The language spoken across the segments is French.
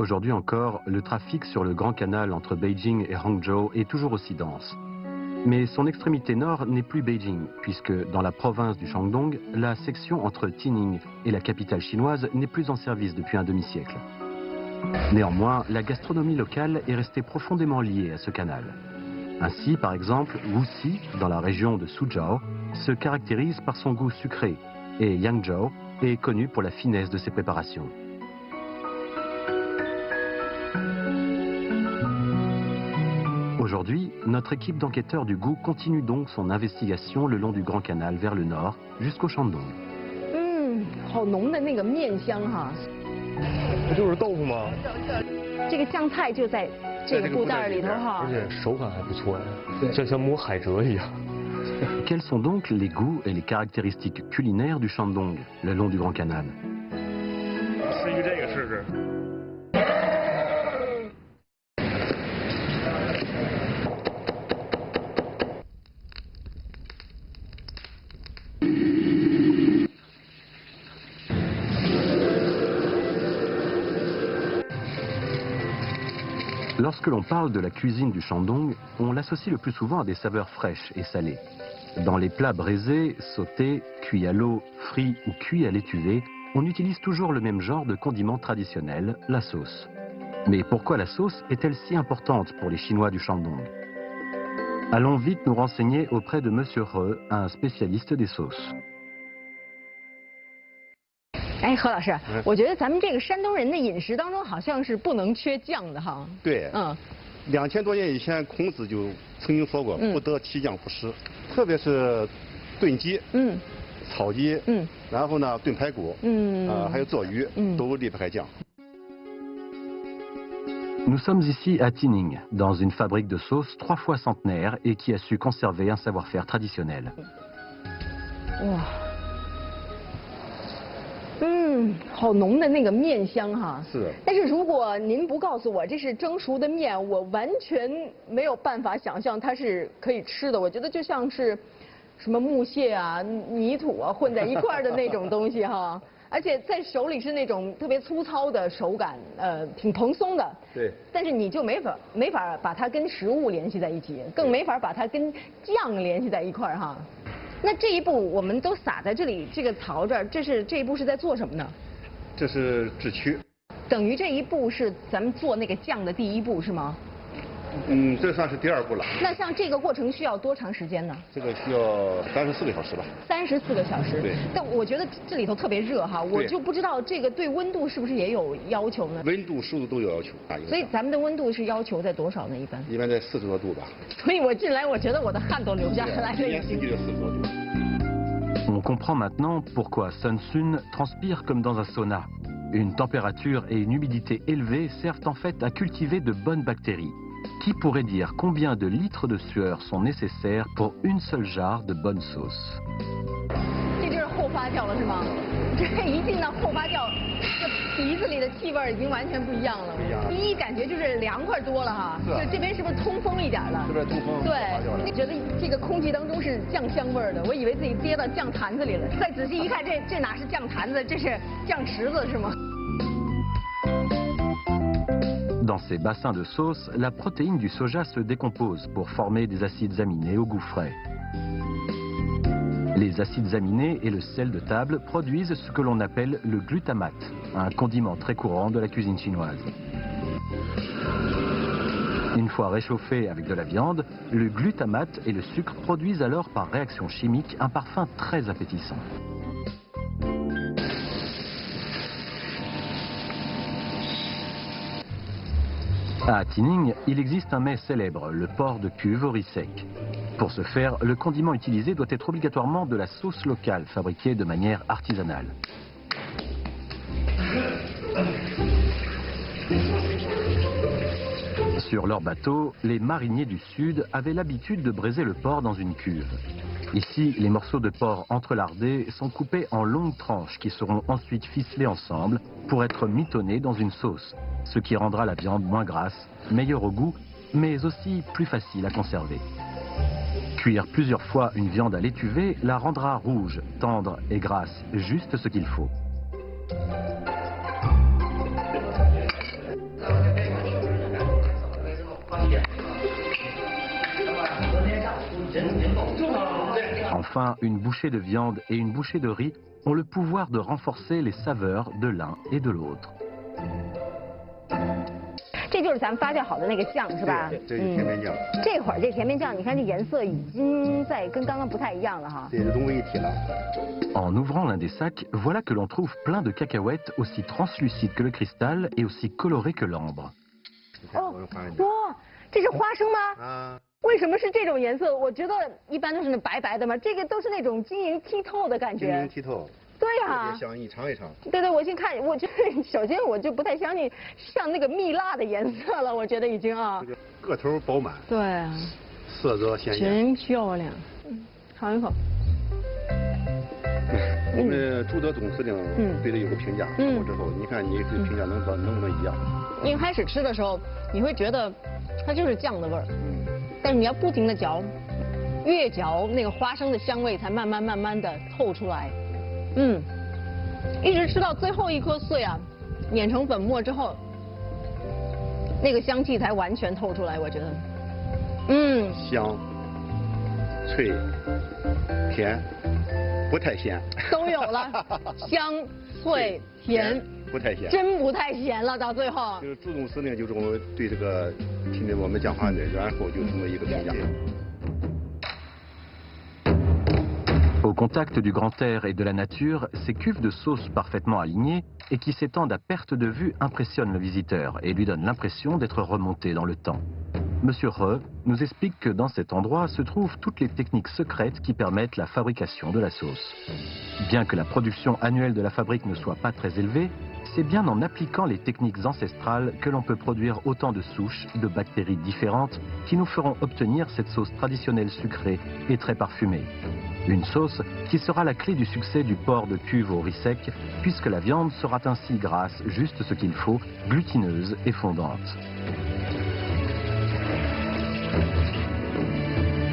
Aujourd'hui encore, le trafic sur le Grand Canal entre Beijing et Hangzhou est toujours aussi dense. Mais son extrémité nord n'est plus Beijing, puisque dans la province du Shandong, la section entre Tining et la capitale chinoise n'est plus en service depuis un demi-siècle. Néanmoins, la gastronomie locale est restée profondément liée à ce canal. Ainsi, par exemple, Wuxi, dans la région de Suzhou, se caractérise par son goût sucré, et Yangzhou est connu pour la finesse de ses préparations. Aujourd'hui, notre équipe d'enquêteurs du goût continue donc son investigation le long du Grand Canal vers le nord, jusqu'au Shandong. 好浓的那个面香哈。不就是豆腐吗？这个酱菜就在这个布袋里头哈。而且手感还不错呀，像摸海蜇一样。Quels sont donc les goûts et les caractéristiques culinaires du Shandong, le long du Grand Canal? 吃一这个试试。 Lorsque l'on parle de la cuisine du Shandong, on l'associe le plus souvent à des saveurs fraîches et salées. Dans les plats braisés, sautés, cuits à l'eau, frits ou cuits à l'étuvée, on utilise toujours le même genre de condiment traditionnel, la sauce. Mais pourquoi la sauce est-elle si importante pour les Chinois du Shandong? Allons vite nous renseigner auprès de Monsieur He, un spécialiste des sauces. 哎，何老师，我觉得咱们这个山东人的饮食当中好像是不能缺酱的哈。对，2000多年以前，孔子就曾经说过，不得其酱不食。特别是炖鸡，炒鸡，然后呢炖排骨，还有做鱼，都离不开酱。 Nous sommes ici à Tining, dans une fabrique de sauces 3 fois centenaire et qui a su conserver un savoir-faire traditionnel. 哇。 好浓的那个面香哈。是。但是如果您不告诉我这是蒸熟的面，我完全没有办法想象它是可以吃的。我觉得就像是什么木屑啊、泥土啊混在一块儿的那种东西哈。而且在手里是那种特别粗糙的手感，挺蓬松的。对。但是你就没法把它跟食物联系在一起，更没法把它跟酱联系在一块儿哈。 那这一步我们都撒在这里，这个槽这儿，这一步是在做什么呢？这是制曲。等于这一步是咱们做那个酱的第一步是吗？这算是第2步了。那像这个过程需要多长时间呢？这个需要34个小时吧。34个小时。对。但我觉得这里头特别热哈，我就不知道这个对温度是不是也有要求呢？温度、湿度都有要求。所以咱们的温度是要求在多少呢？一般？一般在40多度吧。所以我进来，我觉得我的汗都流下来了。今年四季就40多度。 On comprend maintenant pourquoi Sun Sun transpire comme dans un sauna. Une température et une humidité élevées servent en fait à cultiver de bonnes bactéries. Qui pourrait dire combien de litres de sueur sont nécessaires pour une seule jarre de bonne sauce? 这就是后发酵了是吗？这一进到后发酵，这鼻子里的气味已经完全不一样了。第一感觉就是凉快多了哈。就这边是不是通风一点了？这边通风。对，觉得这个空气当中是酱香味的，我以为自己跌到酱坛子里了。再仔细一看，这哪是酱坛子，这是酱池子是吗？ Dans ces bassins de sauce, la protéine du soja se décompose pour former des acides aminés au goût frais. Les acides aminés et le sel de table produisent ce que l'on appelle le glutamate, un condiment très courant de la cuisine chinoise. Une fois réchauffé avec de la viande, le glutamate et le sucre produisent alors par réaction chimique un parfum très appétissant. À Tining, il existe un mets célèbre, le porc de cuve au riz sec. Pour ce faire, le condiment utilisé doit être obligatoirement de la sauce locale, fabriquée de manière artisanale. Sur leur bateau, les mariniers du Sud avaient l'habitude de braiser le porc dans une cuve. Ici, les morceaux de porc entrelardés sont coupés en longues tranches qui seront ensuite ficelées ensemble pour être mitonnés dans une sauce, ce qui rendra la viande moins grasse, meilleure au goût, mais aussi plus facile à conserver. Cuire plusieurs fois une viande à l'étuvée la rendra rouge, tendre et grasse, juste ce qu'il faut. Enfin, une bouchée de viande et une bouchée de riz ont le pouvoir de renforcer les saveurs de l'un et de l'autre. 这就是咱们发酵好的那个酱是吧？对，这是甜面酱。这会儿这甜面酱，你看这颜色已经跟刚刚不太一样了哈。对，融为一体了。En ouvrant l'un des sacs, voilà que l'on trouve plein de cacahuètes aussi translucides que le cristal et aussi colorées que l'ambre. 哦，哇，这是花生吗？啊。为什么是这种颜色？我觉得一般都是那白白的嘛，这个都是那种晶莹剔透的感觉。晶莹剔透。对呀、特别香，你尝一尝。对对，我先看，我觉得首先我就不太相信像那个蜜蜡的颜色了，我觉得已经啊。个头饱满。对啊。色泽鲜艳。真漂亮。尝一口。我们朱德总司令对他有个评价，尝过之后，你看你这评价能不能一样？一开始吃的时候，你会觉得它就是酱的味儿，但是你要不停的嚼，越嚼那个花生的香味才慢慢的透出来。一直吃到最后一颗碎啊，碾成粉末之后，那个香气才完全透出来，我觉得。香、脆、甜，不太咸。都有了，香、脆、甜，不太咸。真不太咸了，到最后。就是朱总司令就这么对这个听着我们讲话的，然后就这么一个评价。Au contact du grand air et de la nature, ces cuves de sauce parfaitement alignées et qui s'étendent à perte de vue impressionnent le visiteur et lui donnent l'impression d'être remonté dans le temps. Monsieur Re nous explique que dans cet endroit se trouvent toutes les techniques secrètes qui permettent la fabrication de la sauce. Bien que la production annuelle de la fabrique ne soit pas très élevée, c'est bien en appliquant les techniques ancestrales que l'on peut produire autant de souches de bactéries différentes qui nous feront obtenir cette sauce traditionnelle sucrée et très parfumée. Une sauce qui sera la clé du succès du porc de cuve au riz sec, puisque la viande sera ainsi grasse, juste ce qu'il faut, glutineuse et fondante.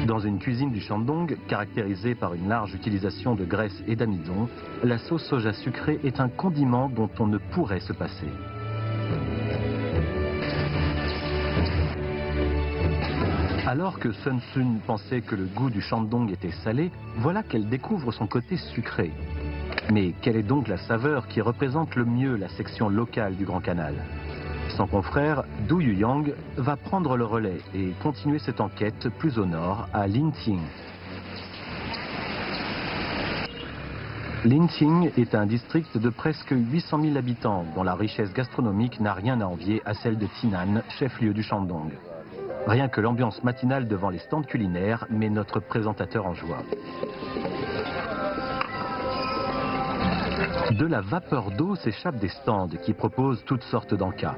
Dans une cuisine du Shandong, caractérisée par une large utilisation de graisse et d'amidon, la sauce soja sucrée est un condiment dont on ne pourrait se passer. Alors que Sun Sun pensait que le goût du Shandong était salé, voilà qu'elle découvre son côté sucré. Mais quelle est donc la saveur qui représente le mieux la section locale du Grand Canal? Son confrère, Du Yuyang, va prendre le relais et continuer cette enquête plus au nord, à Linqing. Linqing est un district de presque 800 000 habitants dont la richesse gastronomique n'a rien à envier à celle de Tinan, chef-lieu du Shandong. Rien que l'ambiance matinale devant les stands culinaires met notre présentateur en joie. De la vapeur d'eau s'échappe des stands qui proposent toutes sortes d'encas.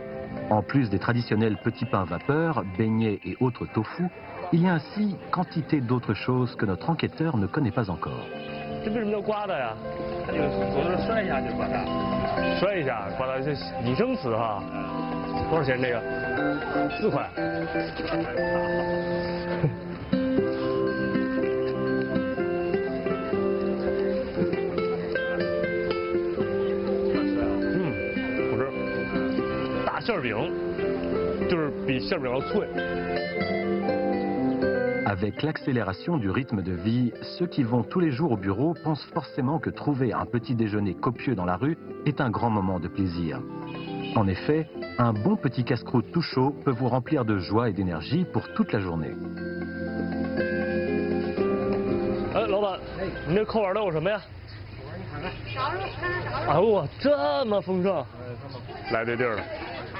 En plus des traditionnels petits pains vapeur, beignets et autres tofu, il y a ainsi quantité d'autres choses que notre enquêteur ne connaît pas encore. 这为什么叫刮的呀？它这个左手摔一下就刮它，摔一下刮它，这拟声词哈。多少钱这个？4块。不是，大馅饼，就是比馅饼要脆。 Avec l'accélération du rythme de vie, ceux qui vont tous les jours au bureau pensent forcément que trouver un petit déjeuner copieux dans la rue est un grand moment de plaisir. En effet, un bon petit casse-croûte tout chaud peut vous remplir de joie et d'énergie pour toute la journée. 哎，老板，你这扣碗都有什么呀？哎呦我这么丰盛，来对地儿了。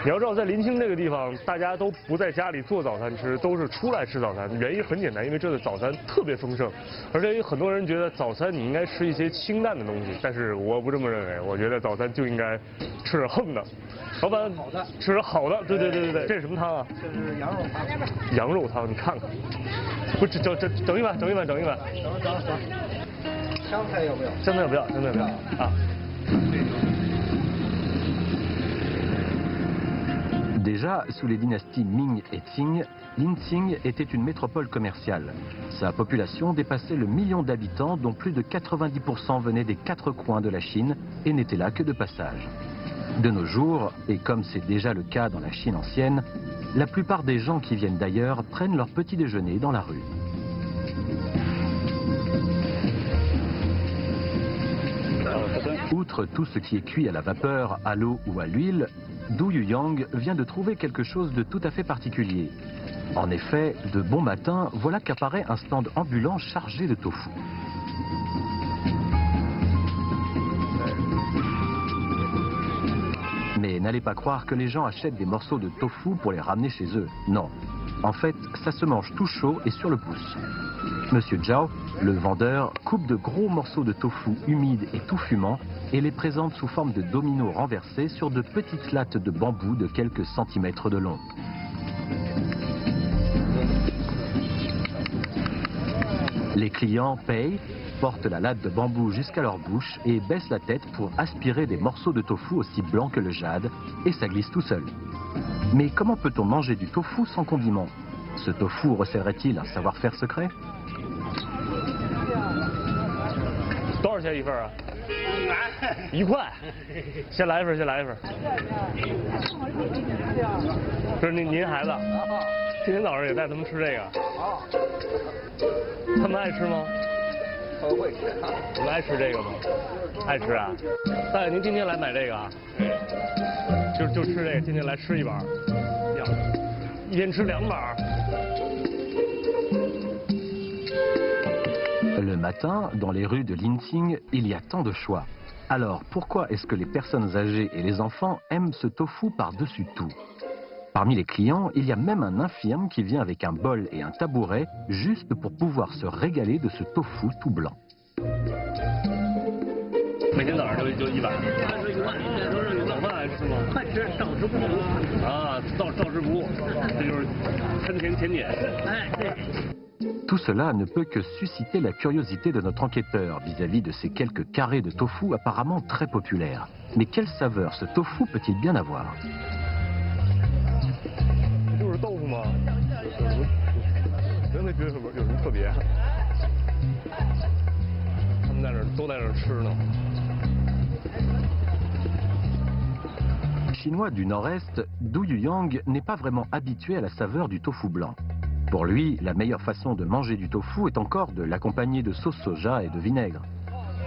你要知道，在临清这个地方，大家都不在家里做早餐吃，都是出来吃早餐。原因很简单，因为这的早餐特别丰盛，而且有很多人觉得早餐你应该吃一些清淡的东西，但是我不这么认为，我觉得早餐就应该吃点横的。老板，好的，吃点好的，对，这是什么汤啊？这是羊肉汤。羊肉汤，你看看，不是整一碗。整。香菜要不要？香菜不要啊。 Déjà, sous les dynasties Ming et Qing, Linqing était une métropole commerciale. Sa population dépassait le million d'habitants, dont plus de 90% venaient des 4 coins de la Chine et n'étaient là que de passage. De nos jours, et comme c'est déjà le cas dans la Chine ancienne, la plupart des gens qui viennent d'ailleurs prennent leur petit déjeuner dans la rue. Outre tout ce qui est cuit à la vapeur, à l'eau ou à l'huile, Du Yuyang vient de trouver quelque chose de tout à fait particulier. En effet, de bon matin, voilà qu'apparaît un stand ambulant chargé de tofu. Mais n'allez pas croire que les gens achètent des morceaux de tofu pour les ramener chez eux. Non. En fait, ça se mange tout chaud et sur le pouce. Monsieur Zhao, le vendeur, coupe de gros morceaux de tofu humides et tout fumants et les présente sous forme de dominos renversés sur de petites lattes de bambou de quelques centimètres de long. Les clients payent, portent la latte de bambou jusqu'à leur bouche et baissent la tête pour aspirer des morceaux de tofu aussi blancs que le jade, et ça glisse tout seul. Mais comment peut-on manger du tofu sans condiment? Ce tofu recèlerait-il un savoir-faire secret? 多少钱一份啊？1块，先来一份，先来一份。这是您孩子，今天早上也带他们吃这个。他们爱吃吗？他们会吃。你们爱吃这个吗？爱吃啊。大爷，您今天来买这个啊？就吃这个，今天来吃一碗。一天吃2碗。 Le matin, dans les rues de Linqing, il y a tant de choix. Alors, pourquoi est-ce que les personnes âgées et les enfants aiment ce tofu par-dessus tout? Parmi les clients, il y a même un infirme qui vient avec un bol et un tabouret juste pour pouvoir se régaler de ce tofu tout blanc. 每天早上就1碗。早饭爱吃吗？爱吃，照吃不误。啊，照吃不误，这就是餐前甜点。哎，对。 Tout cela ne peut que susciter la curiosité de notre enquêteur vis-à-vis de ces quelques carrés de tofu apparemment très populaires. Mais quelle saveur ce tofu peut-il bien avoir? 就是豆腐吗？真没觉得有什么特别。他们都在这儿吃呢。 Chinois du Nord-Est, Du Yuyang n'est pas vraiment habitué à la saveur du tofu blanc. Pour lui, la meilleure façon de manger du tofu est encore de l'accompagner de sauce soja et de vinaigre.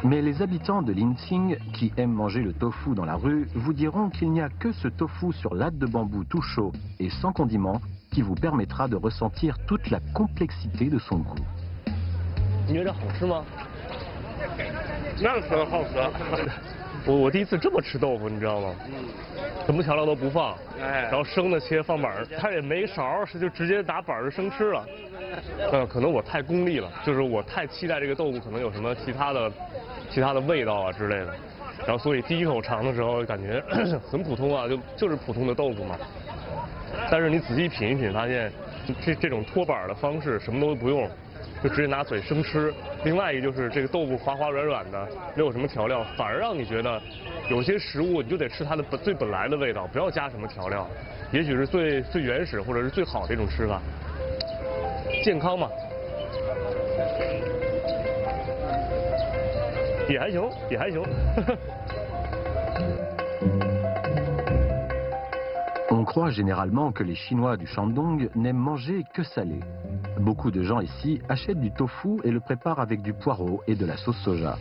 Mais les habitants de Linqing, qui aiment manger le tofu dans la rue, vous diront qu'il n'y a que ce tofu sur latte de bambou tout chaud et sans condiment qui vous permettra de ressentir toute la complexité de son goût. 你觉得好吃吗？那可好吃。我第一次这么吃豆腐，你知道吗？什么调料都不放，然后生的切放板儿，他也没勺，就直接拿板儿生吃了。可能我太功利了，就是我太期待这个豆腐可能有什么其他的味道啊之类的，然后所以第一口尝的时候感觉很普通啊，就是普通的豆腐嘛。但是你仔细品一品，发现这种脱板的方式什么都不用。 就直接拿嘴生吃。另外一个就是这个豆腐滑滑软软的，没有什么调料，反而让你觉得有些食物你就得吃它的最本来的味道，不要加什么调料，也许是最原始或者是最好的一种吃法。健康嘛，也还行，也还行。On croit généralement que les Chinois du Shandong n'aiment manger que salé. Beaucoup de gens ici achètent du tofu et le préparent avec du poireau et de la sauce soja.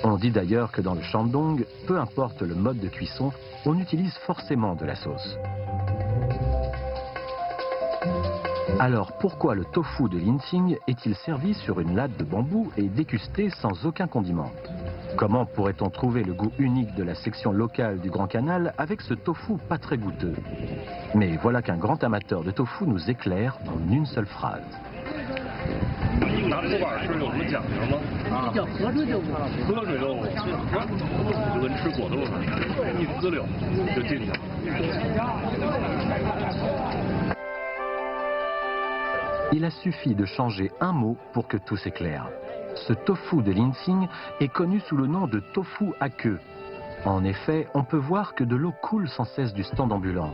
On dit d'ailleurs que dans le Shandong, peu importe le mode de cuisson, on utilise forcément de la sauce. Alors pourquoi le tofu de Linqing est-il servi sur une latte de bambou et dégusté sans aucun condiment? Comment pourrait-on trouver le goût unique de la section locale du Grand Canal avec ce tofu pas très goûteux? Mais voilà qu'un grand amateur de tofu nous éclaire en une seule phrase. 拿托板吃有什么讲究吗？啊，叫河水豆腐。河水豆腐，就跟吃果冻似的，一滋溜就进去了。Il a suffi de changer un mot pour que tout s'éclaire. Ce tofu de Linqing est connu sous le nom de tofu à queue. En effet, on peut voir que de l'eau coule sans cesse du stand ambulant.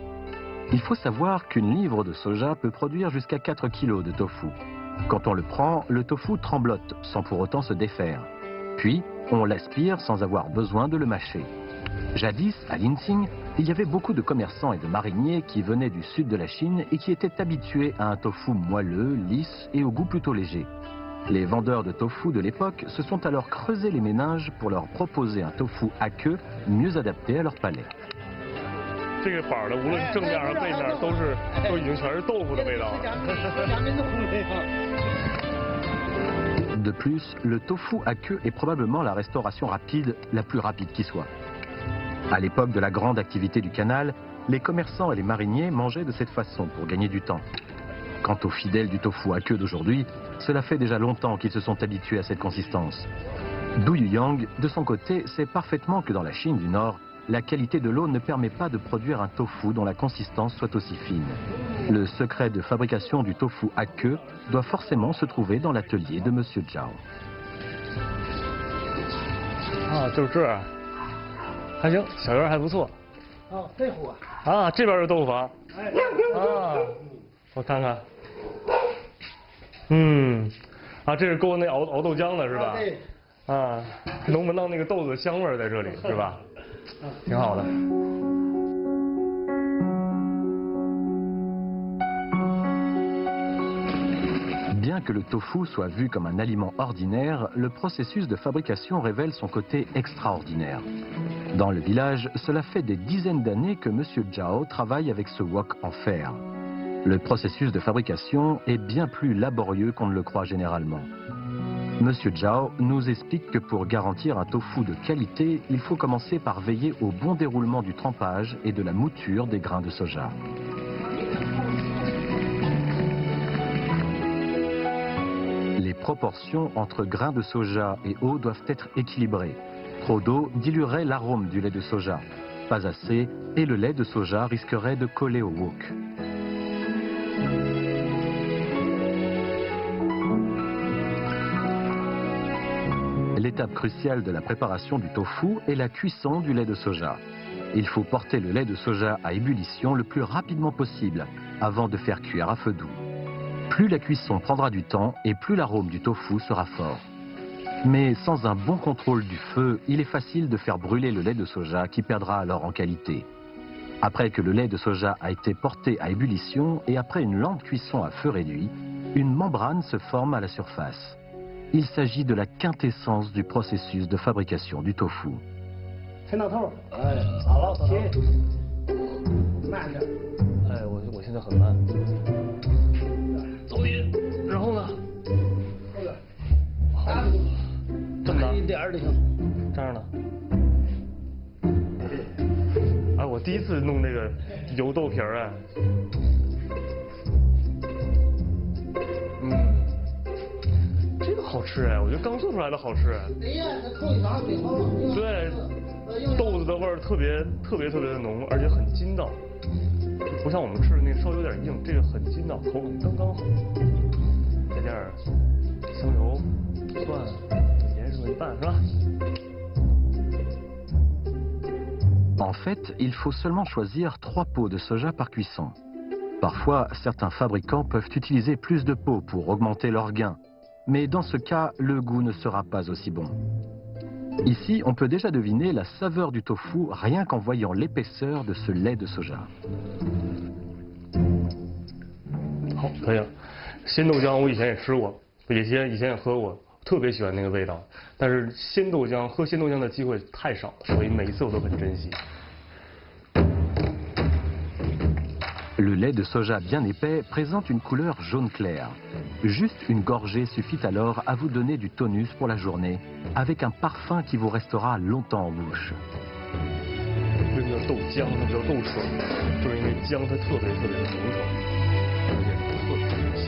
Il faut savoir qu'une livre de soja peut produire jusqu'à 4 kg de tofu. Quand on le prend, le tofu tremblote sans pour autant se défaire. Puis, on l'aspire sans avoir besoin de le mâcher. Jadis, à Linqing, il y avait beaucoup de commerçants et de mariniers qui venaient du sud de la Chine et qui étaient habitués à un tofu moelleux, lisse et au goût plutôt léger. Les vendeurs de tofu de l'époque se sont alors creusés les méninges pour leur proposer un tofu à queue mieux adapté à leur palais. 这个板的无论是正面和背面都已经全是豆腐的味道了。 De plus, le tofu à queue est probablement la restauration rapide la plus rapide qui soit. À l'époque de la grande activité du canal, les commerçants et les mariniers mangeaient de cette façon pour gagner du temps. Quant aux fidèles du tofu à queue d'aujourd'hui, cela fait déjà longtemps qu'ils se sont habitués à cette consistance. Du Yuyang, de son côté, sait parfaitement que dans la Chine du Nord, la qualité de l'eau ne permet pas de produire un tofu dont la consistance soit aussi fine. Le secret de fabrication du tofu à queue doit forcément se trouver dans l'atelier de Monsieur Zhao. 啊，就是这儿，还行，小院还不错。哦，这户啊。啊，这边是豆腐房。啊，我看看。啊，这是勾那熬豆浆的是吧？对。啊，能闻到那个豆子的香味在这里是吧？挺好的。 Bien que le tofu soit vu comme un aliment ordinaire, le processus de fabrication révèle son côté extraordinaire. Dans le village, cela fait des dizaines d'années que Monsieur Zhao travaille avec ce wok en fer. Le processus de fabrication est bien plus laborieux qu'on ne le croit généralement. Monsieur Zhao nous explique que pour garantir un tofu de qualité, il faut commencer par veiller au bon déroulement du trempage et de la mouture des grains de soja. Les proportions entre grains de soja et eau doivent être équilibrées. Trop d'eau diluerait l'arôme du lait de soja. Pas assez, et le lait de soja risquerait de coller au wok. L'étape cruciale de la préparation du tofu est la cuisson du lait de soja. Il faut porter le lait de soja à ébullition le plus rapidement possible, avant de faire cuire à feu doux. Plus la cuisson prendra du temps et plus l'arôme du tofu sera fort. Mais sans un bon contrôle du feu, il est facile de faire brûler le lait de soja qui perdra alors en qualité. Après que le lait de soja a été porté à ébullition et après une lente cuisson à feu réduit, une membrane se forme à la surface. Il s'agit de la quintessence du processus de fabrication du tofu. 抻到头，哎，好了，切，慢点。哎，我现在很慢。走你，然后呢？后边，好，这么大一点儿就行。这样的。哎，我第一次弄这个油豆皮儿哎。这个好吃哎，我觉得刚做出来的好吃。哎呀，这扣一勺最好了。对，豆子的味儿特别的浓，而且很筋道，不像我们吃的那个稍微有点硬，这个很筋道，口感刚刚好。再加点香油、蒜、盐什么一拌是吧？ En fait, il faut seulement choisir 3 pots de soja par cuisson. Parfois, certains fabricants peuvent utiliser plus de pots pour augmenter leur gain. Mais dans ce cas, le goût ne sera pas aussi bon. Ici, on peut déjà deviner la saveur du tofu rien qu'en voyant l'épaisseur de ce lait de soja. 好，可以了。鲜豆浆我以前也吃过，以前也喝过，特别喜欢那个味道。但是喝鲜豆浆的机会太少了，所以每一次我都很珍惜。 Le lait de soja bien épais présente une couleur jaune clair. Juste une gorgée suffit alors à vous donner du tonus pour la journée, avec un parfum qui vous restera longtemps en bouche. 为什么叫豆浆？它不叫豆霜，就是因为姜它特别的浓稠，而且特别香。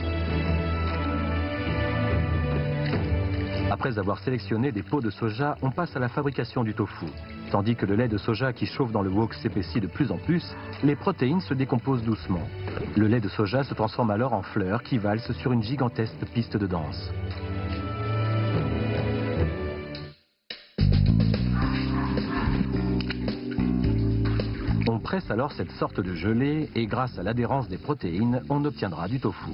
Après avoir sélectionné des pots de soja, on passe à la fabrication du tofu. Tandis que le lait de soja qui chauffe dans le wok s'épaissit de plus en plus, les protéines se décomposent doucement. Le lait de soja se transforme alors en fleurs qui valsent sur une gigantesque piste de danse. On presse alors cette sorte de gelée et grâce à l'adhérence des protéines, on obtiendra du tofu.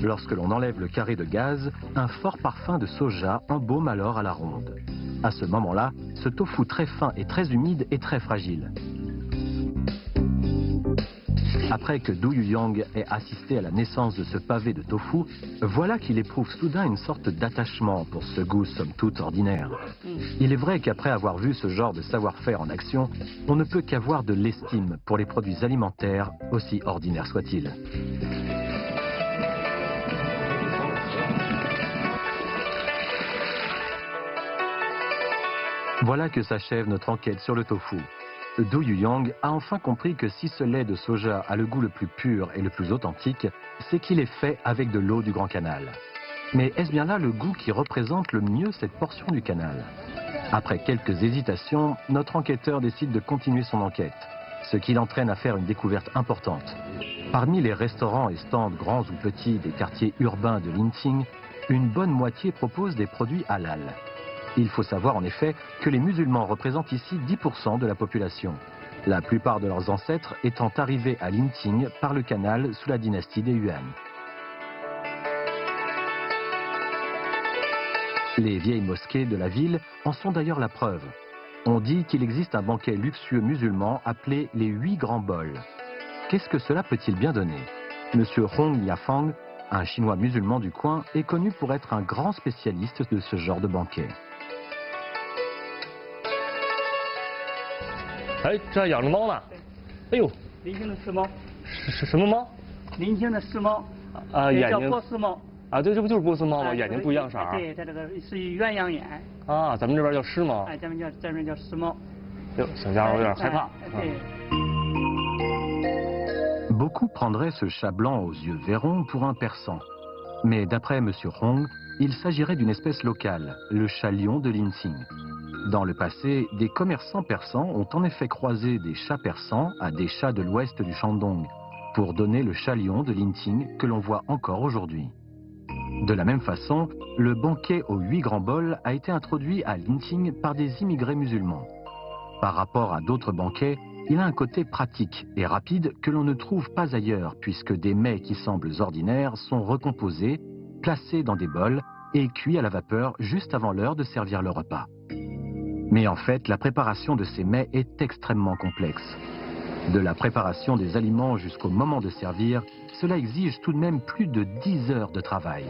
Lorsque l'on enlève le carré de gaz, un fort parfum de soja embaume alors à la ronde. À ce moment-là, ce tofu très fin et très humide est très fragile. Après que Du Yuyang ait assisté à la naissance de ce pavé de tofu, voilà qu'il éprouve soudain une sorte d'attachement pour ce goût somme toute ordinaire. Il est vrai qu'après avoir vu ce genre de savoir-faire en action, on ne peut qu'avoir de l'estime pour les produits alimentaires, aussi ordinaires soient-ils. Voilà que s'achève notre enquête sur le tofu. Du Yuyang a enfin compris que si ce lait de soja a le goût le plus pur et le plus authentique, c'est qu'il est fait avec de l'eau du Grand Canal. Mais est-ce bien là le goût qui représente le mieux cette portion du canal? Après quelques hésitations, notre enquêteur décide de continuer son enquête, ce qui l'entraîne à faire une découverte importante. Parmi les restaurants et stands grands ou petits des quartiers urbains de Linqing, une bonne moitié propose des produits halal. Il faut savoir en effet que les musulmans représentent ici 10% de la population, la plupart de leurs ancêtres étant arrivés à Linqing par le canal sous la dynastie des Yuan. Les vieilles mosquées de la ville en sont d'ailleurs la preuve. On dit qu'il existe un banquet luxueux musulman appelé les 8 grands bols. Qu'est-ce que cela peut-il bien donner? Monsieur Hong Yafang, un chinois musulman du coin, est connu pour être un grand spécialiste de ce genre de banquet. 哎，这还养着猫呢。哎呦，林清的丝猫，是什么猫？林清的丝猫，啊，也叫眼睛波斯猫。啊，对，这不就是波斯猫吗？啊眼睛不一样色儿。对，它这个是鸳鸯眼。啊，咱们这边叫狮猫。哎，咱们这边叫狮猫。哟，小家伙有点害怕。对。 Beaucoup prendraient ce chat blanc aux yeux verrons pour un persan. Mais d'après M. Hong, il s'agirait d'une espèce locale, le chat lion de Linqing. Dans le passé, des commerçants persans ont en effet croisé des chats persans à des chats de l'ouest du Shandong, pour donner le chat lion de Linqing que l'on voit encore aujourd'hui. De la même façon, le banquet aux 8 grands bols a été introduit à Linqing par des immigrés musulmans. Par rapport à d'autres banquets, il a un côté pratique et rapide que l'on ne trouve pas ailleurs, puisque des mets qui semblent ordinaires sont recomposés, placés dans des bols et cuits à la vapeur juste avant l'heure de servir le repas. Mais en fait, la préparation de ces mets est extrêmement complexe. De la préparation des aliments jusqu'au moment de servir, cela exige tout de même plus de 10 heures de travail.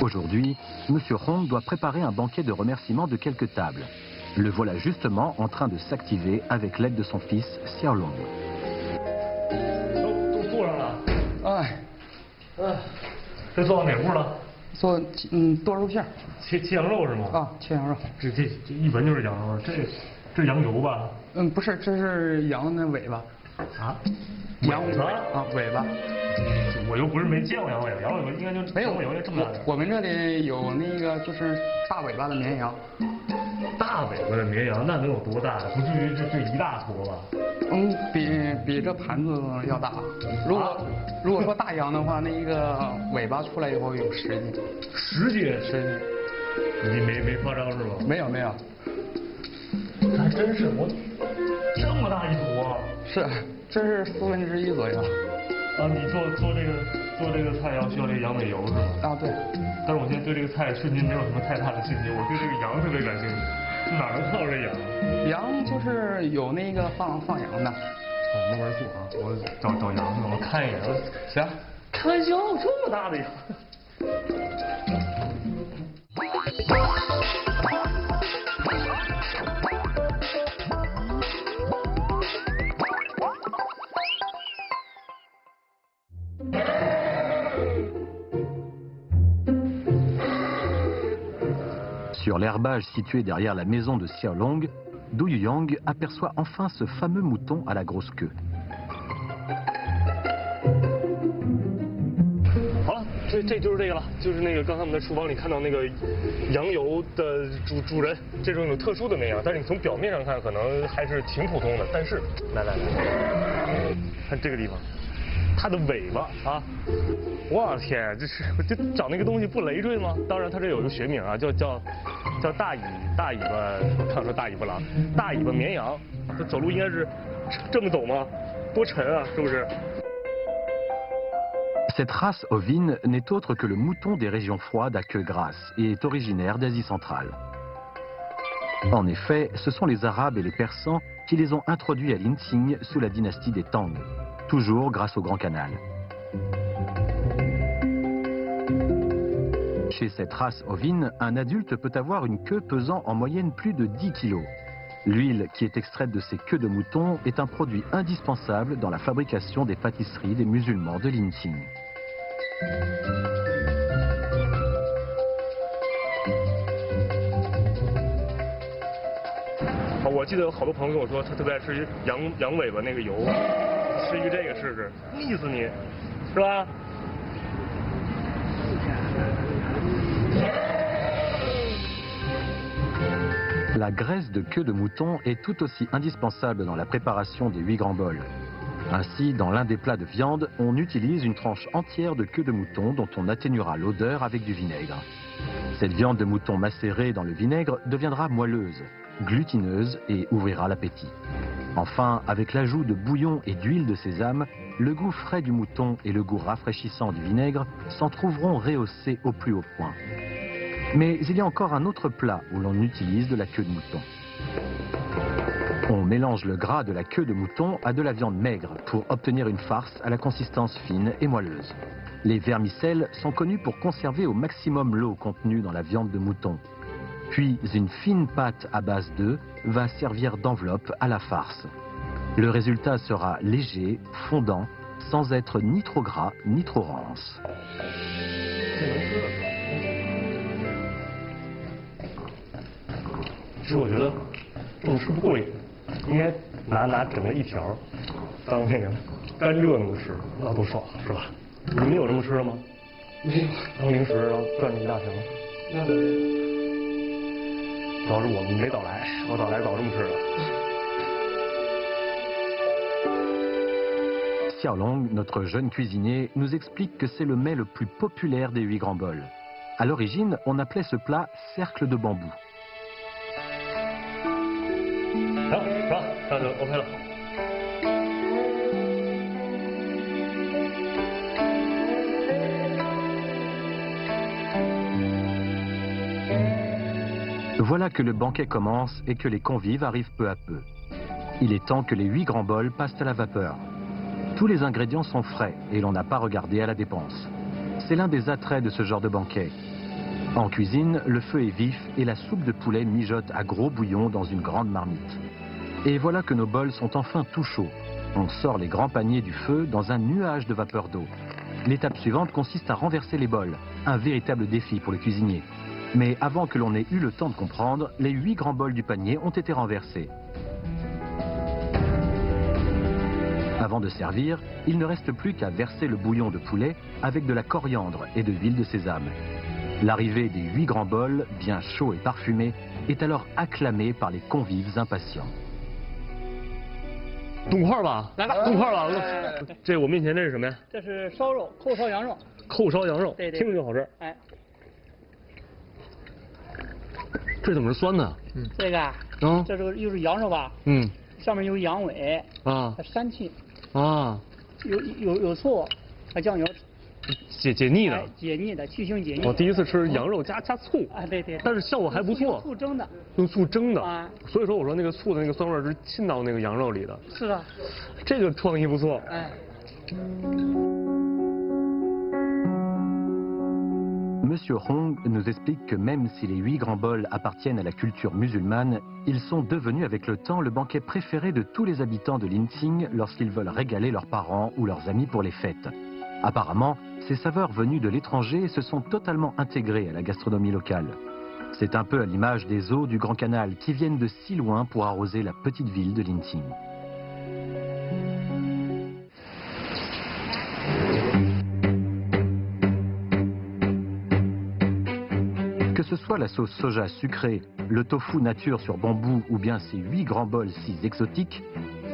Aujourd'hui, M. Hong doit préparer un banquet de remerciements de quelques tables. Le voilà justement en train de s'activer avec l'aide de son fils Xiaolong. 都坐上了。哎，这做到哪步了？做剁肉馅儿。切羊肉是吗？啊，切羊肉。这一闻就是羊肉，这羊油吧？不是，这是羊的尾巴。啊？羊尾巴？啊，尾巴。我又不是没见过羊尾巴，羊尾巴应该就没有，应该这么大的。我们这里有那个就是大尾巴的绵羊。大尾巴的绵羊那能有多大？不至于这一大坨吧？比这盘子要大。如果说大羊的话，那个尾巴出来以后有10斤。10斤？10斤。你没夸张是吧？没有。这还真是这么大一坨。是，这是1/4左右。啊，你做这个菜需要这个羊尾油是吗？啊，对。但是我现在对这个菜瞬间没有什么太大的信心，我对这个羊特别感兴趣。哪能看到这羊？羊就是有那个放羊的。慢慢做啊，我找羊去，我看一眼。行。开玩笑，这么大的羊。Sur l'herbage situé derrière la maison de Xiaolong, Du Yuyang aperçoit enfin ce fameux mouton à la grosse queue. 好了，这就是这个了，就是那个刚才我们在厨房里看到那个羊油的主人，这种有特殊的绵羊，但是你从表面上看可能还是挺普通的，但是来，看这个地方。 它的尾巴啊，我天，这长那个东西不累赘吗？当然，它这有一个学名啊，叫大尾巴，我刚说大尾巴狼，大尾巴绵羊，它走路应该是这么走吗？多沉啊，是不是？ Cette race ovine n'est autre que le mouton des régions froides à queue grasse et est originaire d'Asie centrale. En effet, ce sont les Arabes et les Persans qui les ont introduits à l'Inqing sous la dynastie des Tang, toujours grâce au Grand Canal. Chez cette race ovine, un adulte peut avoir une queue pesant en moyenne plus de 10 kg. L'huile qui est extraite de ces queues de mouton est un produit indispensable dans la fabrication des pâtisseries des musulmans de l'Inqing. 我记得有好多朋友跟我说，他特别爱吃羊尾巴那个油，吃一个这个试试，腻死你，是吧？ La graisse de queue de mouton est tout aussi indispensable dans la préparation des 8 grands bols. Ainsi, dans l'un des plats de viande, on utilise une tranche entière de queue de mouton dont on atténuera l'odeur avec du vinaigre. Cette viande de mouton macérée dans le vinaigre deviendra moelleuse, glutineuse et ouvrira l'appétit. Enfin, avec l'ajout de bouillon et d'huile de sésame, le goût frais du mouton et le goût rafraîchissant du vinaigre s'en trouveront rehaussés au plus haut point. Mais il y a encore un autre plat où l'on utilise de la queue de mouton. On mélange le gras de la queue de mouton à de la viande maigre pour obtenir une farce à la consistance fine et moelleuse. Les vermicelles sont connus pour conserver au maximum l'eau contenue dans la viande de mouton. Puis une fine pâte à base d'œufs va servir d'enveloppe à la farce. Le résultat sera léger, fondant, sans être ni trop gras ni trop rance. 其实我觉得这么吃不过瘾，应该拿整个一条当那个干热那么吃，那多爽，是吧？你们有这么吃的吗？没有。当零食然后攥着一大条。那主要是我们没早来，我早来早这么吃的。 Xiaolong, notre jeune cuisinier, nous explique que c'est le mets le plus populaire des 8 grands bols. À l'origine, on appelait ce plat cercle de bambou. 好，是吧？那就 OK 了。 Voilà que le banquet commence et que les convives arrivent peu à peu. Il est temps que les 8 grands bols passent à la vapeur. Tous les ingrédients sont frais et l'on n'a pas regardé à la dépense. C'est l'un des attraits de ce genre de banquet. En cuisine, le feu est vif et la soupe de poulet mijote à gros bouillon dans une grande marmite. Et voilà que nos bols sont enfin tout chauds. On sort les grands paniers du feu dans un nuage de vapeur d'eau. L'étape suivante consiste à renverser les bols, un véritable défi pour le cuisinier. Mais avant que l'on ait eu le temps de comprendre, les 8 grands bols du panier ont été renversés. Avant de servir, il ne reste plus qu'à verser le bouillon de poulet avec de la coriandre et de l'huile de sésame. L'arrivée des 8 grands bols, bien chauds et parfumés, est alors acclamée par les convives impatients. 冻块吧，来吧，冻块吧。这我面前这是什么呀？这是烧肉，扣烧羊肉。扣烧羊肉，对对，听着就好吃。哎，这怎么是酸的？这个啊，这个又是羊肉吧？上面有羊尾啊，膻气啊，有醋，还酱油。 解腻的，解腻的，去腥解腻。我第一次吃羊肉加醋啊，对对，但是效果还不错。醋蒸的，用醋蒸的啊，所以说我说那个醋的那个酸味是沁到那个羊肉里的。是的，这个创意不错。哎。 Monsieur Hong nous explique que même si les 8 grands bols appartiennent à la culture musulmane, ils sont devenus avec le temps le banquet préféré de tous les habitants de l'Inqing lorsqu'ils veulent régaler leurs parents ou leurs amis pour les fêtes. Apparemment, ces saveurs venues de l'étranger se sont totalement intégrées à la gastronomie locale. C'est un peu à l'image des eaux du Grand Canal qui viennent de si loin pour arroser la petite ville de l'Inqing. Que ce soit la sauce soja sucrée, le tofu nature sur bambou ou bien ces 8 grands bols si exotiques,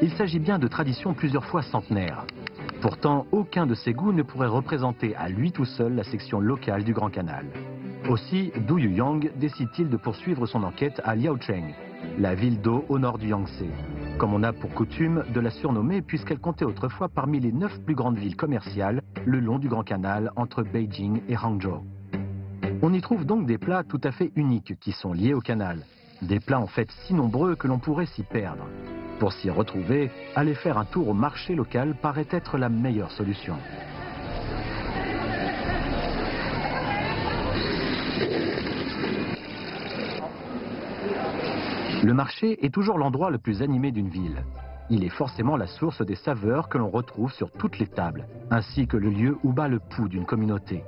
il s'agit bien de traditions plusieurs fois centenaires. Pourtant, aucun de ces goûts ne pourrait représenter à lui tout seul la section locale du Grand Canal. Aussi, Du Yuyang décide-t-il de poursuivre son enquête à Liaocheng, la ville d'eau au nord du Yangtze, comme on a pour coutume de la surnommer puisqu'elle comptait autrefois parmi les 9 plus grandes villes commerciales le long du Grand Canal entre Beijing et Hangzhou. On y trouve donc des plats tout à fait uniques qui sont liés au canal. Des plats en fait si nombreux que l'on pourrait s'y perdre. Pour s'y retrouver, aller faire un tour au marché local paraît être la meilleure solution. Le marché est toujours l'endroit le plus animé d'une ville. Il est forcément la source des saveurs que l'on retrouve sur toutes les tables, ainsi que le lieu où bat le pouls d'une communauté.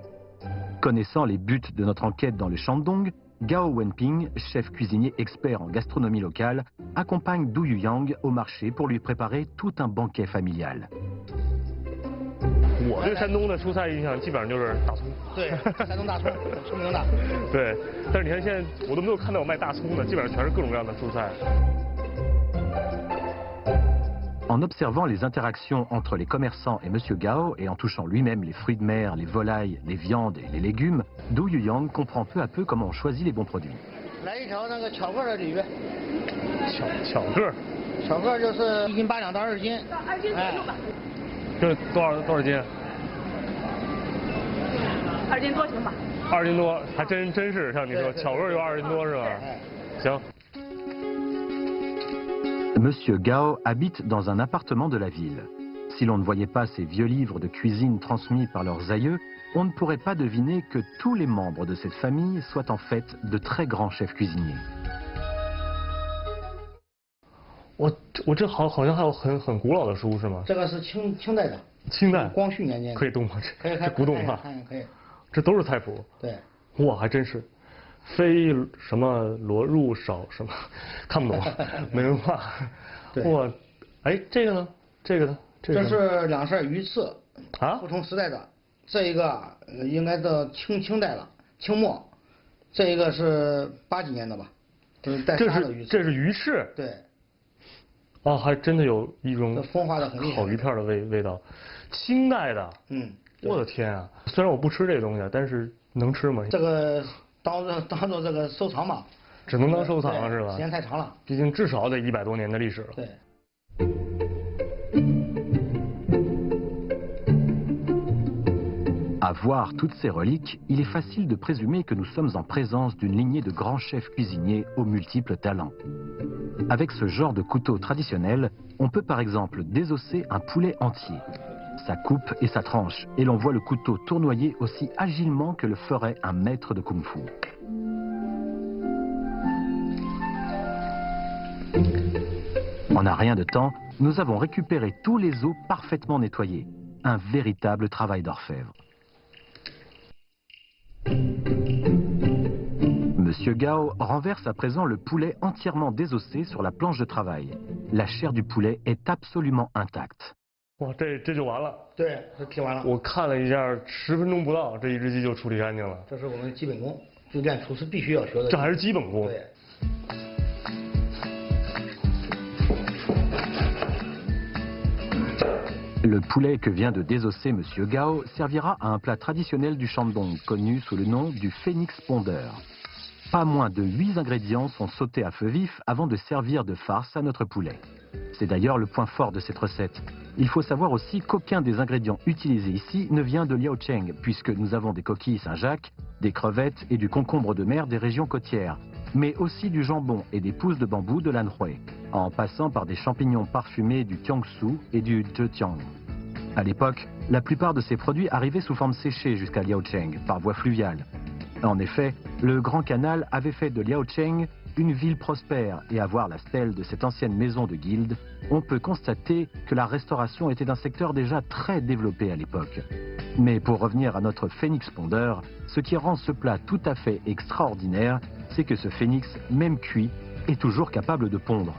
Connaissant les buts de notre enquête dans le Shandong, Gao Wenping, chef cuisinier expert en gastronomie locale, accompagne Du Yuyang au marché pour lui préparer tout un banquet familial. 我对山东的蔬菜印象基本上就是大葱。对，山东大葱很出名的。对，但是你看现在我都没有看到有卖大葱的，基本上全是各种各样的蔬菜。 En observant les interactions entre les commerçants et Monsieur Gao et en touchant lui-même les fruits de mer, les volailles, les viandes et les légumes, Du Yuyang comprend peu à peu comment on choisit les bons produits. 来一条那个巧克的鲤鱼。巧克。巧克就是1斤8两到2斤。到2斤左右吧。这多少斤？2斤多行吧。2斤多，还真是像你说，巧克就2斤多是吧？行。 Monsieur Gao habite dans un appartement de la ville. Si l'on ne voyait pas ces vieux livres de cuisine transmis par leurs aïeux, on ne pourrait pas deviner que tous les membres de cette famille soient en fait de très grands chefs cuisiniers. 我这好像还有很古老的书是吗？这个是清代的。清代。光绪年间。可以动吗？可以这古董吗？可以。这都是菜谱。对。哇，还真是。 非什么罗入少什么，看不懂，没文化。哇，哎，这个呢？这个呢？这是2色鱼翅啊，不同时代的。这一个应该是清代了，清末。这一个是80几年的吧？就是带沙的鱼翅。这是鱼翅。对。啊，还真的有一种风化的很厉害。烤鱼片的味道，清代的。嗯。我的天啊！虽然我不吃这个东西，但是能吃吗？这个。 当做这个收藏吧，只能当收藏了是吧？时间太长了，毕竟至少得100多年的历史了。对。À voir toutes ces reliques, il est facile de présumer que nous sommes en présence d'une lignée de grands chefs cuisiniers aux multiples talents. Avec ce genre de couteau traditionnel, on peut par exemple désosser un poulet entier. Sa coupe et sa tranche, et l'on voit le couteau tournoyer aussi agilement que le ferait un maître de kung-fu. En un rien de temps, nous avons récupéré tous les os parfaitement nettoyés. Un véritable travail d'orfèvre. Monsieur Gao renverse à présent le poulet entièrement désossé sur la planche de travail. La chair du poulet est absolument intacte. 哇，这就完了。对，这踢完了。我看了一下，10分钟不到，这一只鸡就处理干净了。这是我们基本功，就练厨师必须要学的。这还是基本功。对。Le poulet que vient de désosser Monsieur Gao servira à un plat traditionnel du Shandong, connu sous le nom du phénix pondeur. Pas moins de 8 ingrédients sont sautés à feu vif avant de servir de farce à notre poulet. C'est d'ailleurs le point fort de cette recette. Il faut savoir aussi qu'aucun des ingrédients utilisés ici ne vient de Liaocheng, puisque nous avons des coquilles Saint-Jacques, des crevettes et du concombre de mer des régions côtières, mais aussi du jambon et des pousses de bambou de l'Anhui, en passant par des champignons parfumés du Jiangsu et du Zhejiang. À l'époque, la plupart de ces produits arrivaient sous forme séchée jusqu'à Liaocheng, par voie fluviale. En effet, le Grand Canal avait fait de Liaocheng une ville prospère, et à voir la stèle de cette ancienne maison de guilde, on peut constater que la restauration était un secteur déjà très développé à l'époque. Mais pour revenir à notre phénix pondeur, ce qui rend ce plat tout à fait extraordinaire, c'est que ce phénix, même cuit, est toujours capable de pondre.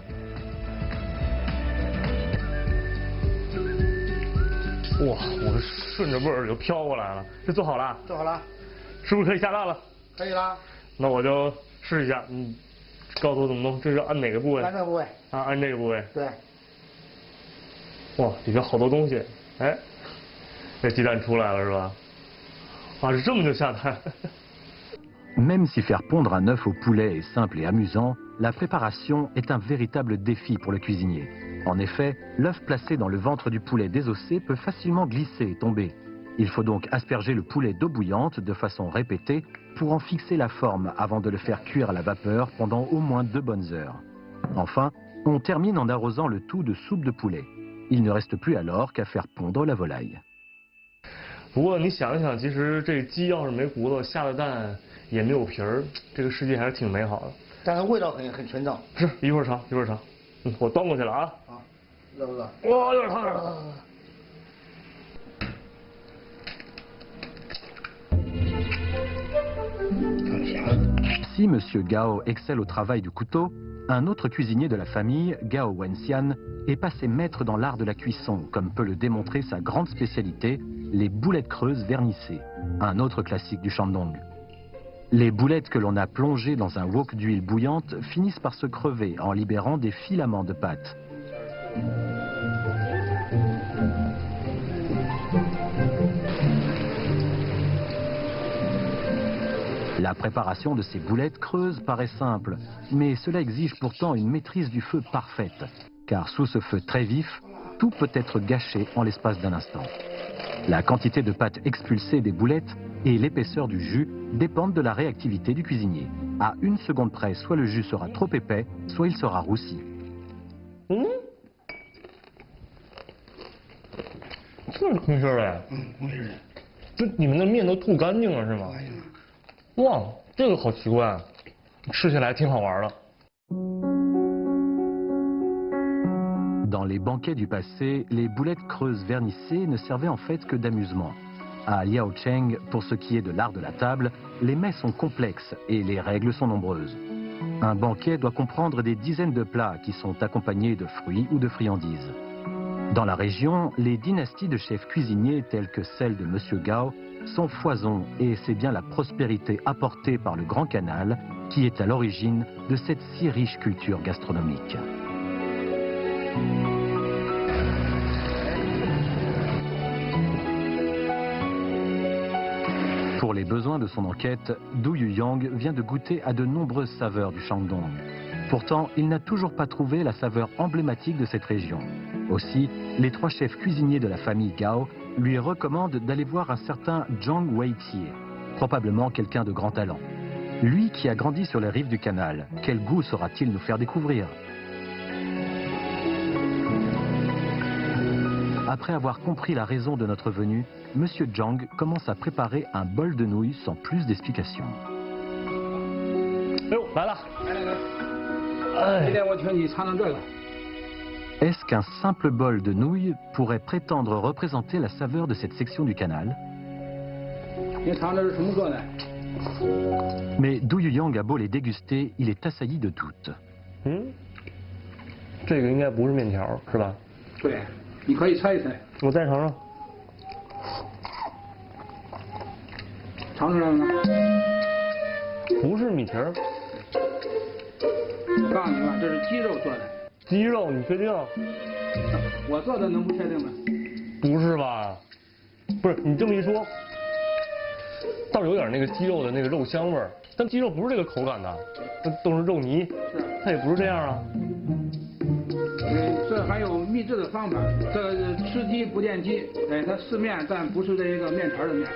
哇，我这顺着味儿就飘过来了，这做好了？做好了，是不是可以下蛋了？可以了。那我就试一下，告诉我怎么弄？这是按哪个部位？按这个部位。啊，按这个部位。对。哇，里边好多东西，哎，这鸡蛋出来了是吧？啊，是这么就下蛋。Même si faire pondre un œuf au poulet est simple et amusant, la préparation est un véritable défi pour le cuisinier. En effet, l'œuf placé dans le ventre du poulet désossé peut facilement glisser et tomber. Il faut donc asperger le poulet d'eau bouillante de façon répétée pour en fixer la forme avant de le faire cuire à la vapeur pendant au moins 2 bonnes heures. Enfin, on termine en arrosant le tout de soupe de poulet. Il ne reste plus alors qu'à faire pondre la volaille. 不过你想一想，其实这鸡要是没骨头，下的蛋也没有皮儿，这个世界还是挺美好的。但是味道很纯正。是，一会儿尝，一会儿尝。我端过去了啊。啊，热不热？哇，有点烫了。 Si M. Gao excelle au travail du couteau, un autre cuisinier de la famille, Gao Wenxian, est passé maître dans l'art de la cuisson, comme peut le démontrer sa grande spécialité, les boulettes creuses vernissées, un autre classique du Shandong. Les boulettes que l'on a plongées dans un wok d'huile bouillante finissent par se crever en libérant des filaments de pâte. La préparation de ces boulettes creuses paraît simple, mais cela exige pourtant une maîtrise du feu parfaite, car sous ce feu très vif, tout peut être gâché en l'espace d'un instant. La quantité de pâte expulsée des boulettes et l'épaisseur du jus dépendent de la réactivité du cuisinier. À 1 seconde près, soit le jus sera trop épais, soit il sera roussi. 这是空心儿的。空心儿的。就你们的面都吐干净了是吗？哇，这个好奇怪，吃起来挺好玩的。 Dans les banquets du passé, les boulettes creuses vernissées ne servaient en fait que d'amusement. À Liaocheng, pour ce qui est de l'art de la table, les mets sont complexes et les règles sont nombreuses. Un banquet doit comprendre des dizaines de plats qui sont accompagnés de fruits ou de friandises. Dans la région, les dynasties de chefs cuisiniers telles que celle de M. Gao sont foison et c'est bien la prospérité apportée par le Grand Canal qui est à l'origine de cette si riche culture gastronomique. Pour les besoins de son enquête, Du Yuyang vient de goûter à de nombreuses saveurs du Shandong. Pourtant, il n'a toujours pas trouvé la saveur emblématique de cette région. Aussi, les 3 chefs cuisiniers de la famille Gao lui recommandent d'aller voir un certain Zhang Weitie, probablement quelqu'un de grand talent. Lui qui a grandi sur les rives du canal, quel goût saura-t-il nous faire découvrir? Après avoir compris la raison de notre venue, M. Zhang commence à préparer un bol de nouilles sans plus d'explications. Est-ce qu'un simple bol de nouilles pourrait prétendre représenter la saveur de cette section du canal? Mais Du Yuyang a beau les déguster, il est assailli de doutes. 这个应该不是面条，是吧？对，你可以猜一猜。我再尝尝。尝出来了吗？不是米皮儿。我告诉你吧，这是鸡肉做的。鸡肉，你确定？我做的能不确定吗？不是吧？不是，你这么一说，倒是有点那个鸡肉的那个肉香味儿，但鸡肉不是这个口感的，都是肉泥，它也不是这样啊。这还有秘制的方法，这吃鸡不见鸡，哎，它是面，但不是这个面条的面。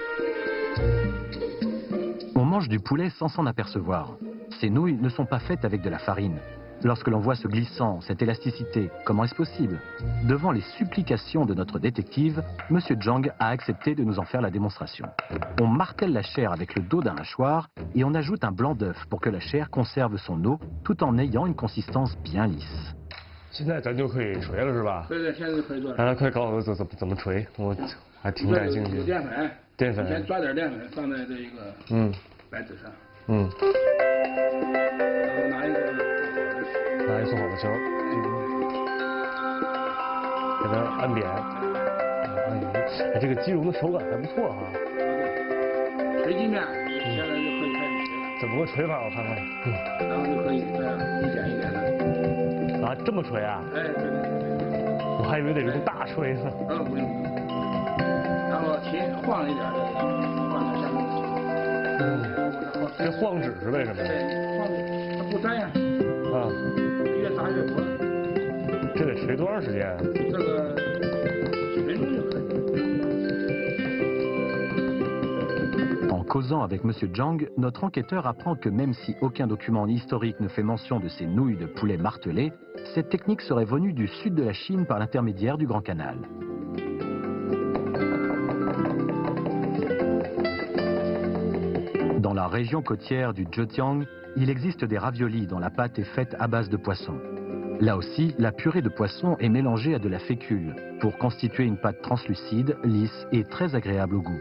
On mange du poulet sans s'en apercevoir. Ces nouilles ne sont pas faites avec de la farine. Lorsque l'on voit ce glissant, cette élasticité, comment est-ce possible? Devant les supplications de notre détective, M. Zhang a accepté de nous en faire la démonstration. On martèle la chair avec le dos d'un mâchoire et on ajoute un blanc d'œuf pour que la chair conserve son eau tout en ayant une consistance bien lisse. 现在咱就可以锤了是吧？对，现在就可以做。来，快告诉我怎么锤，我还挺感兴趣。有淀粉。淀粉。先抓点淀粉放在这个白纸上。然后拿一做好的球，给它按扁。哎，这个鸡蓉的手感还不错哈。锤鸡面，现在就可以开始锤了。怎么个锤法？我看看。然后就可以这样一点一点的。 啊，这么锤啊？哎，对。我还以为得用大锤呢。不用。然后勤晃一点的，放在下面。这晃纸是为什么呀？晃纸它不粘呀。啊。越炸越薄。这得锤多长时间啊？这个几分钟就可以。causant avec M. Zhang, notre enquêteur apprend que même si aucun document historique ne fait mention de ces nouilles de poulet martelées, cette technique serait venue du sud de la Chine par l'intermédiaire du Grand Canal. Dans la région côtière du Zhejiang, il existe des raviolis dont la pâte est faite à base de poisson. Là aussi, la purée de poisson est mélangée à de la fécule pour constituer une pâte translucide, lisse et très agréable au goût.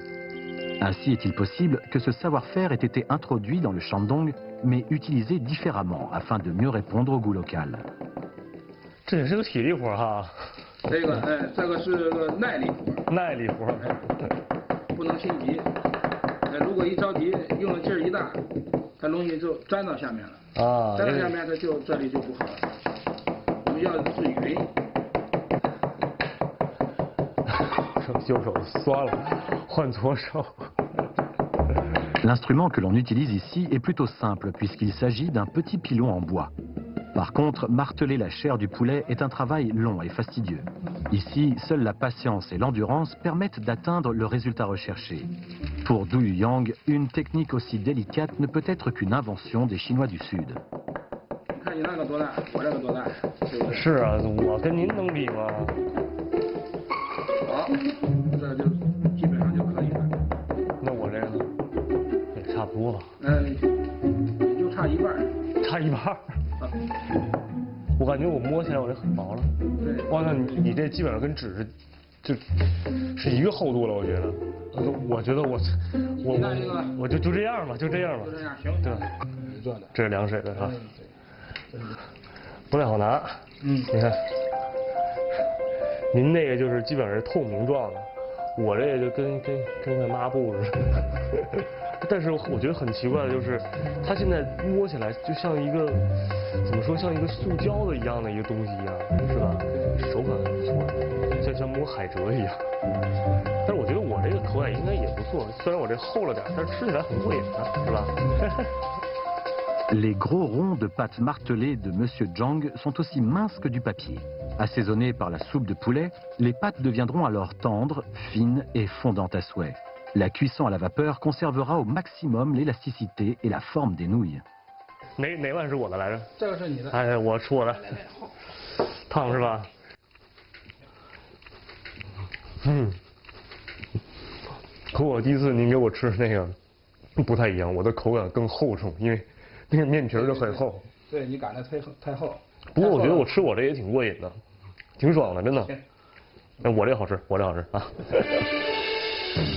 Ainsi est-il possible que ce savoir-faire ait été introduit dans le Shandong, mais utilisé différemment afin de mieux répondre au goût local. 这也是个体力活哈。这个是个耐力活。耐力活。不能心急。如果一着急，用的劲儿一大，它容易就粘到下面了。啊。粘到下面，它就这里就不好了。我们要是匀。右手酸了，换左手。 L'instrument que l'on utilise ici est plutôt simple puisqu'il s'agit d'un petit pilon en bois. Par contre, marteler la chair du poulet est un travail long et fastidieux. Ici, seule la patience et l'endurance permettent d'atteindre le résultat recherché. Pour Du Yang, une technique aussi délicate ne peut être qu'une invention des Chinois du Sud. 看你那个多大，我这个多大？是啊，我跟您能比吗？好，这就基本上就可以了。那我这个也差不多吧。也就差一半。差一半。我感觉我摸起来我这很薄了。对。哇，那你这基本上跟纸是一个厚度了，我觉得。我觉得我就这样吧，就这样吧。就这样行。对。这是凉水的啊。不太好拿。你看。 您那个就是基本上是透明状的，我这个就跟个抹布似的。但是我觉得很奇怪的就是，它现在摸起来就像一个怎么说，像一个塑胶的一样的一个东西一样，是吧？手感很不错，像摸海蜇一样。但是我觉得我这个口感应该也不错，虽然我这厚了点，但是吃起来很过瘾的，是吧？Les gros ronds de pâte martelée de M. Zhang sont aussi minces que du papier. Assaisonnées par la soupe de poulet, les pâtes deviendront alors tendres, fines et fondantes à souhait. La cuisson à la vapeur conservera au maximum l'élasticité et la forme des nouilles. 哪碗是我的来着？这个是你的。哎，我出我的。烫是吧？和我第一次您给我吃的那个不太一样，我的口感更厚重，因为那个面皮就很厚。对你擀的太厚。 不过我觉得我吃我这也挺过瘾的，挺爽的，真的。那我这好吃，我这好吃啊。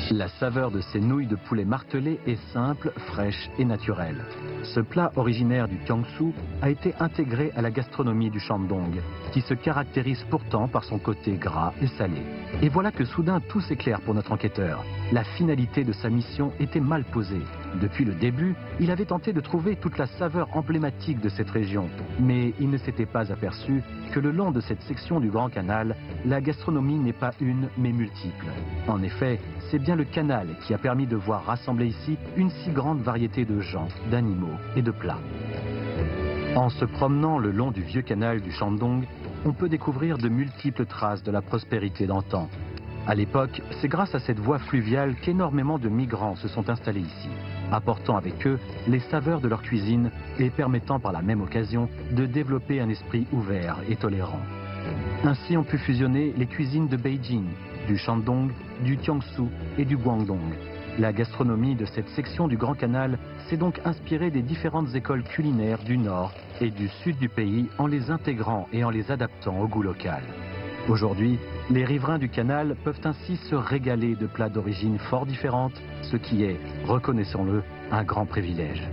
La saveur de ces nouilles de poulet martelées est simple, fraîche et naturelle. Ce plat originaire du Jiangsu a été intégré à la gastronomie du Shandong, qui se caractérise pourtant par son côté gras et salé. Et voilà que soudain tout s'éclaire pour notre enquêteur. La finalité de sa mission était mal posée. Depuis le début, il avait tenté de trouver toute la saveur emblématique de cette région, mais il ne s'était pas aperçu que le long de cette section du Grand Canal, la gastronomie n'est pas une, mais multiple. En effet, c'est bien le canal qui a permis de voir rassembler ici une si grande variété de gens, d'animaux et de plats. En se promenant le long du vieux canal du Shandong, on peut découvrir de multiples traces de la prospérité d'antan. À l'époque, c'est grâce à cette voie fluviale qu'énormément de migrants se sont installés ici, apportant avec eux les saveurs de leur cuisine et permettant par la même occasion de développer un esprit ouvert et tolérant. Ainsi ont pu fusionner les cuisines de Beijing, du Shandong, du Jiangsu et du Guangdong. La gastronomie de cette section du Grand Canal s'est donc inspirée des différentes écoles culinaires du nord et du sud du pays en les intégrant et en les adaptant au goût local. Aujourd'hui, les riverains du canal peuvent ainsi se régaler de plats d'origine fort différentes, ce qui est, reconnaissons-le, un grand privilège.